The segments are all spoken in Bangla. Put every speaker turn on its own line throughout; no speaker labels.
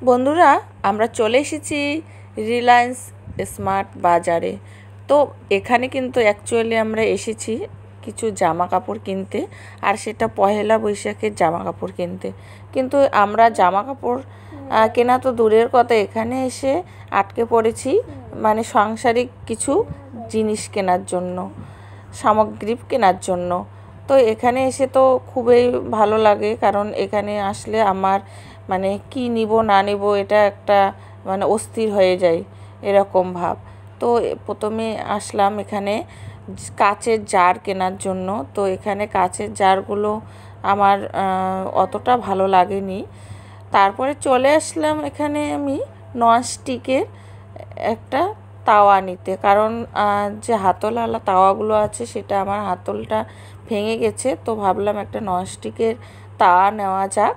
বন্ধুরা, আমরা চলে এসেছি রিলায়েন্স স্মার্ট বাজারে। তো এখানে কিন্তু অ্যাকচুয়ালি আমরা এসেছি কিছু জামা কাপড় কিনতে, আর সেটা পহেলা বৈশাখের জামা কাপড় কিনতে। কিন্তু আমরা জামা কাপড় কেনা তো দূরের কথা, এখানে এসে আটকে পড়েছি মানে সাংসারিক কিছু জিনিস কেনার জন্য, সামগ্রী কেনার জন্য। তো এখানে এসে তো খুবই ভালো লাগে, কারণ এখানে আসলে আমার মানে কি নিব না নিব এটা একটা মানে অস্থির হয়ে যায় এরকম ভাব। তো প্রথমে আসলাম এখানে কাচের জার কেনার জন্য। তো এখানে কাচের জারগুলো আমার অতটা ভালো লাগেনি। তারপরে চলে আসলাম এখানে আমি ননস্টিকের একটা তাওয়া নিতে, কারণ যে হাতলওয়ালা তাওয়াগুলো আছে সেটা আমার হাতলটা ভেঙে গেছে। তো ভাবলাম একটা ননস্টিকের তাওয়া নেওয়া যাক।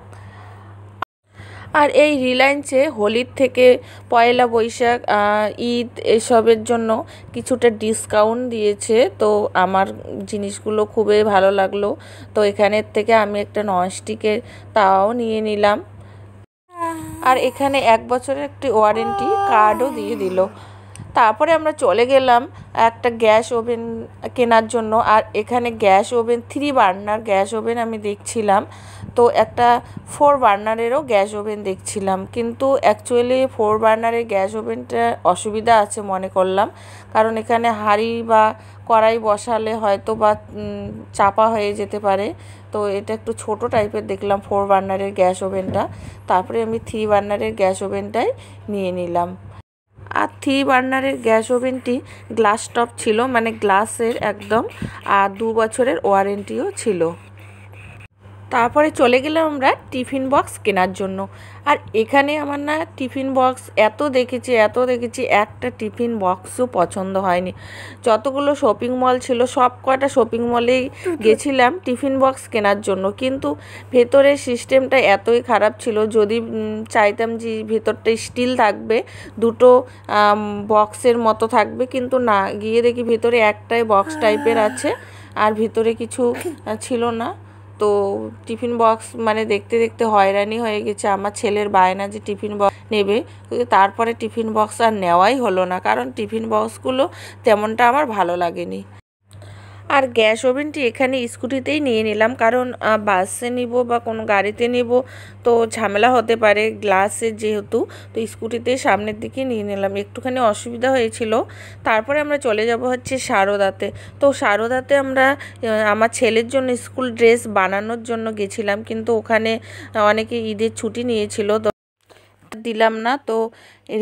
আর এই রিলায়েন্সে হোলির থেকে পয়লা বৈশাখ, ঈদ এসবের জন্য কিছুটা ডিসকাউন্ট দিয়েছে। তো আমার জিনিসগুলো খুবই ভালো লাগলো। তো এখানের থেকে আমি একটা ননস্টিকের তাওয়াও নিয়ে নিলাম। আর এখানে 1 বছরের একটি ওয়ারেন্টি কার্ডও দিয়ে দিল। তারপরে আমরা চলে গেলাম একটা গ্যাস ওভেন কেনার জন্য। আর এখানে gas oven 3 burner gas oven আমি দেখছিলাম। তো একটা 4 বার্নারেরও গ্যাস ওভেন দেখছিলাম, কিন্তু অ্যাকচুয়ালি 4 বার্নারের গ্যাস ওভেনটা অসুবিধা আছে মনে করলাম, কারণ এখানে হাঁড়ি বা কড়াই বসালে হয়তো বা চাপা হয়ে যেতে পারে। তো এটা একটু ছোট টাইপের দেখলাম 4 বার্নারের গ্যাস ওভেনটা। তারপরে আমি 3 বার্নারের গ্যাস ওভেনটাই নিয়ে নিলাম। আর 3 বার্নারের গ্যাস ওভেনটি গ্লাস টপ ছিল, মানে গ্লাসের একদম, আর 2 বছরের ওয়ারেন্টিও ছিল। তারপরে চলে গেলাম আমরা টিফিন বক্স কেনার জন্য। আর এখানে আমার না টিফিন বক্স এত দেখেছি, একটা টিফিন বক্সও পছন্দ হয়নি। যতগুলো শপিং মল ছিল সব কটা শপিং মলেই গেছিলাম টিফিন বক্স কেনার জন্য, কিন্তু ভেতরের সিস্টেমটা এতই খারাপ ছিল। যদি চাইতাম যে ভেতরটা স্টিল থাকবে, দুটো বক্সের মতো থাকবে, কিন্তু না, গিয়ে দেখি ভেতরে একটাই বক্স টাইপের আছে আর ভিতরে কিছু ছিল না। তো টিফিন বক্স মানে দেখতে দেখতে হয়রানি হয়ে গেছে। আমার ছেলের বায়না যে টিফিন বক্স নেবে, তারপরে টিফিন বক্স আর নেওয়াই হলো না, কারণ টিফিন বক্সগুলো তেমনটা আমার ভালো লাগেনি। আর গ্যাস ওভেনটি এখানে স্কুটিতেই নিয়ে নিলাম, কারণ বাসে নিব বা কোনো গাড়িতে নিব তো ঝামেলা হতে পারে গ্লাসের যেহেতু। তো স্কুটিতে সামনের দিকে নিয়ে নিলাম, একটুখানি অসুবিধা হয়েছিল। তারপরে আমরা চলে যাব হচ্ছে সারদাতে। তো সারদাতে আমরা আমার ছেলের জন্য স্কুল ড্রেস বানানোর জন্য গেছিলাম, কিন্তু ওখানে অনেকে ঈদের ছুটি নিয়েছিল, তো দিলাম না। তো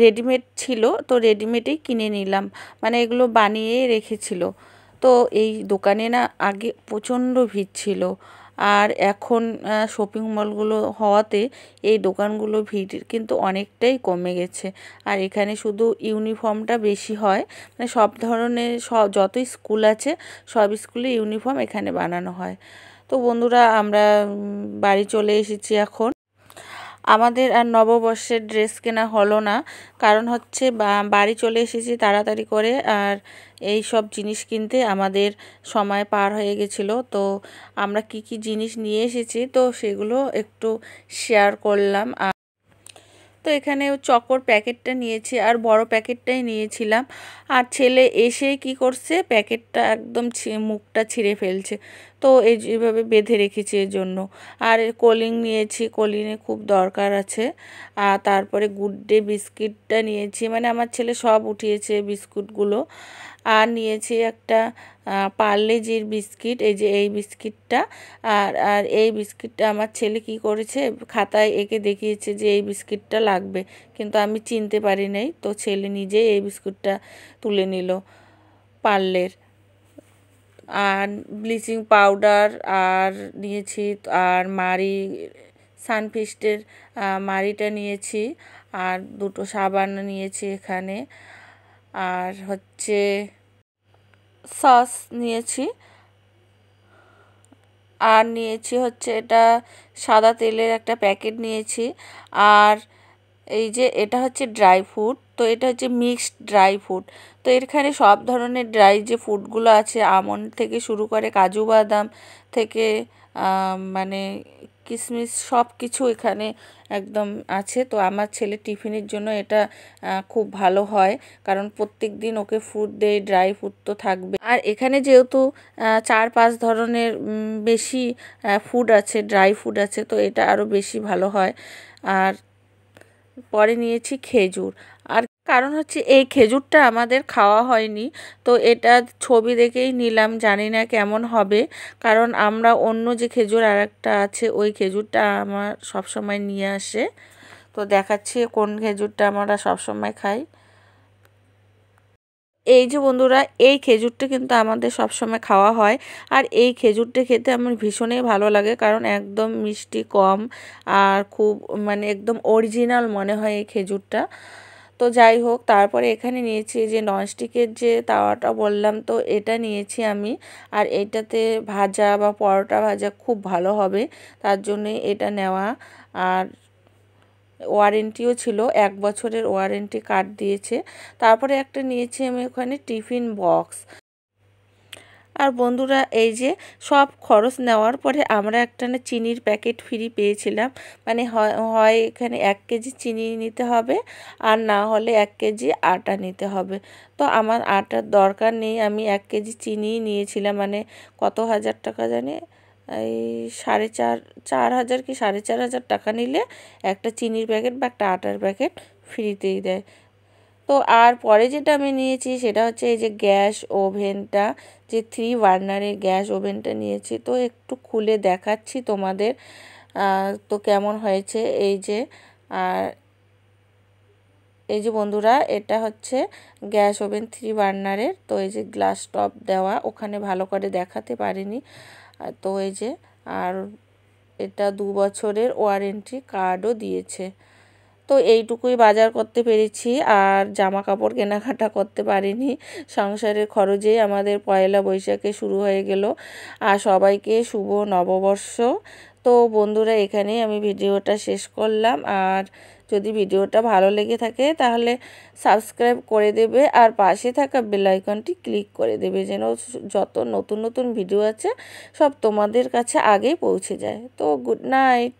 রেডিমেড ছিল, তো রেডিমেডেই কিনে নিলাম, মানে এগুলো বানিয়ে রেখেছিল। তো এই দোকানে না আগে প্রচণ্ড ভিড় ছিল, আর এখন শপিং মলগুলো হওয়াতে এই দোকানগুলো ভিড় কিন্তু অনেকটাই কমে গেছে। আর এখানে শুধু ইউনিফর্মটা বেশি হয়, মানে সব ধরনের যত স্কুল আছে সব স্কুলে ইউনিফর্ম এখানে বানানো হয়। তো বন্ধুরা, আমরা বাড়ি চলে এসেছি এখন। আমাদের আর নববর্ষের ড্রেস কেনা হলো না, কারণ হচ্ছে বাড়ি চলে এসেছি তাড়াতাড়ি করে, আর এই সব জিনিস কিনতে আমাদের সময় পার হয়ে গেছিলো। তো আমরা কি কি জিনিস নিয়ে এসেছি তো সেগুলো একটু শেয়ার করলাম। তো এখানে চকোর প্যাকেটটা নিয়েছি, আর বড় প্যাকেটটাই নিয়েছিলাম। আর ছেলে এসেই কি করছে, প্যাকেটটা একদম মুখটা ছিঁড়ে ফেলছে। তো এইভাবে বেঁধে রেখেছি এর জন্য। আর কোলিং নিয়েছি, কোলিনে খুব দরকার আছে। আর তারপরে গুড ডে বিস্কিটটা নিয়েছি, মানে আমার ছেলে সব উঠিয়েছে বিস্কুটগুলো। আর নিয়েছি একটা পার্লেজির বিস্কিট, এই যে এই বিস্কিটটা। আর আর এই বিস্কিটটা আমার ছেলে কি করেছে, খাতায় এঁকে দেখিয়েছে যে এই বিস্কিটটা লাগবে, কিন্তু আমি চিনতে পারি নাই। তো ছেলে নিজেই এই বিস্কুটটা তুলে নিল পার্লের। আর ব্লিচিং পাউডার আর নিয়েছি, আর মারি সানফিস্টের মারিটা নিয়েছি, আর দুটো সাবান নিয়েছি এখানে। আর হচ্ছে সস নিয়েছি, আর নিয়েছি হচ্ছে এটা সাদা তেলের একটা প্যাকেট নিয়েছি। আর এই যে এটা হচ্ছে ড্রাই ফ্রুট, তো এটা হচ্ছে মিক্সড ড্রাই ফ্রুট। তো এখানে সব ধরনের ড্রাই যে ফ্রুটগুলো আছে, আমন্ড থেকে শুরু করে কাজু বাদাম থেকে মানে কিশমিশ সব কিছু এখানে একদম আছে। তো আমার ছেলে টিফিনের জন্য এটা খুব ভালো হয়, কারণ প্রত্যেক দিন ওকে ফ্রুট দেয়, ড্রাই ফ্রুট তো থাকবে। আর এখানে যেহেতু 4-5 ধরনের বেশি ফুড আছে, ড্রাই ফুড আছে, তো এটা আরও বেশি ভালো হয়। আর পরে নিয়েছি খেজুর। আর কারণ হচ্ছে এই খেজুরটা আমাদের খাওয়া হয়নি, তো এটা ছবি দেখেই নিলাম, জানি না কেমন হবে, কারণ আমরা অন্য যে খেজুর আর একটা আছে ওই খেজুরটা আমার সবসময় নিয়ে আসে। তো দেখাচ্ছি কোন খেজুরটা আমরা সবসময় খাই। এই যে বন্ধুরা, এই খেজুরটা কিন্তু আমাদের সবসময় খাওয়া হয়। আর এই খেজুরটা খেতে আমার ভীষণই ভালো লাগে, কারণ একদম মিষ্টি কম আর খুব মানে একদম অরিজিনাল মনে হয় এই খেজুরটা। তো যাই হোক, তারপরে এখানে নিয়েছি যে ননস্টিকের যে তাওয়াটা বললাম, তো এটা নিয়েছি আমি। আর এইটাতে ভাজা বা পরোটা ভাজা খুব ভালো হবে, তার জন্যে এটা নেওয়া। আর ওয়ারেন্টিও ছিল, 1 বছরের ওয়ারেন্টি কার্ড দিয়েছে। তারপরে একটা নিয়েছি আমি ওখানে টিফিন বক্স। আর বন্ধুরা, এই যে সব খরচ নেওয়ার পরে আমরা একটা না চিনির প্যাকেট ফ্রি পেয়েছিলাম। মানে হয় এখানে 1 কেজি চিনি নিতে হবে, আর না হলে 1 কেজি আটা নিতে হবে। তো আমার আটার দরকার নেই, আমি 1 কেজি চিনিই নিয়েছিলাম। মানে কত হাজার টাকা জানি, এই 4,500 কি 4,500 টাকা নিলে একটা চিনির প্যাকেট বা একটা আটার প্যাকেট ফ্রিতেই দেয়। তো আর পরে যেটা আমি নিয়েছি সেটা হচ্ছে এই যে গ্যাস ওভেনটা, যে 3 বার্নারের গ্যাস ওভেনটা নিয়েছি। তো একটু খুলে দেখাচ্ছি তোমাদের তো কেমন হয়েছে। এই যে আর এই যে বন্ধুরা, এটা হচ্ছে গ্যাস ওভেন 3 বার্নারের। তো এই যে গ্লাস টপ দেওয়া, ওখানে ভালো করে দেখাতে পারিনি। তো এই যে, আর এটা 2 বছরের ওয়ারেন্টি কার্ডও দিয়েছে। তো এইটুকুই বাজার করতে পেরেছি, আর জামা কাপড় কেনাকাটা করতে পারিনি। সংসারের খরচেই আমাদের পয়লা বৈশাখে শুরু হয়ে গেল। আর সবাইকে শুভ নববর্ষ। তো বন্ধুরা, এখানেই আমি ভিডিওটা শেষ করলাম। আর যদি ভিডিওটা ভালো লেগে থাকে তাহলে সাবস্ক্রাইব করে দেবে, আর পাশে থাকা বেল আইকনটি ক্লিক করে দেবে, যেন যত নতুন নতুন ভিডিও আছে সব তোমাদের কাছে আগেই পৌঁছে যায়। তো গুড নাইট।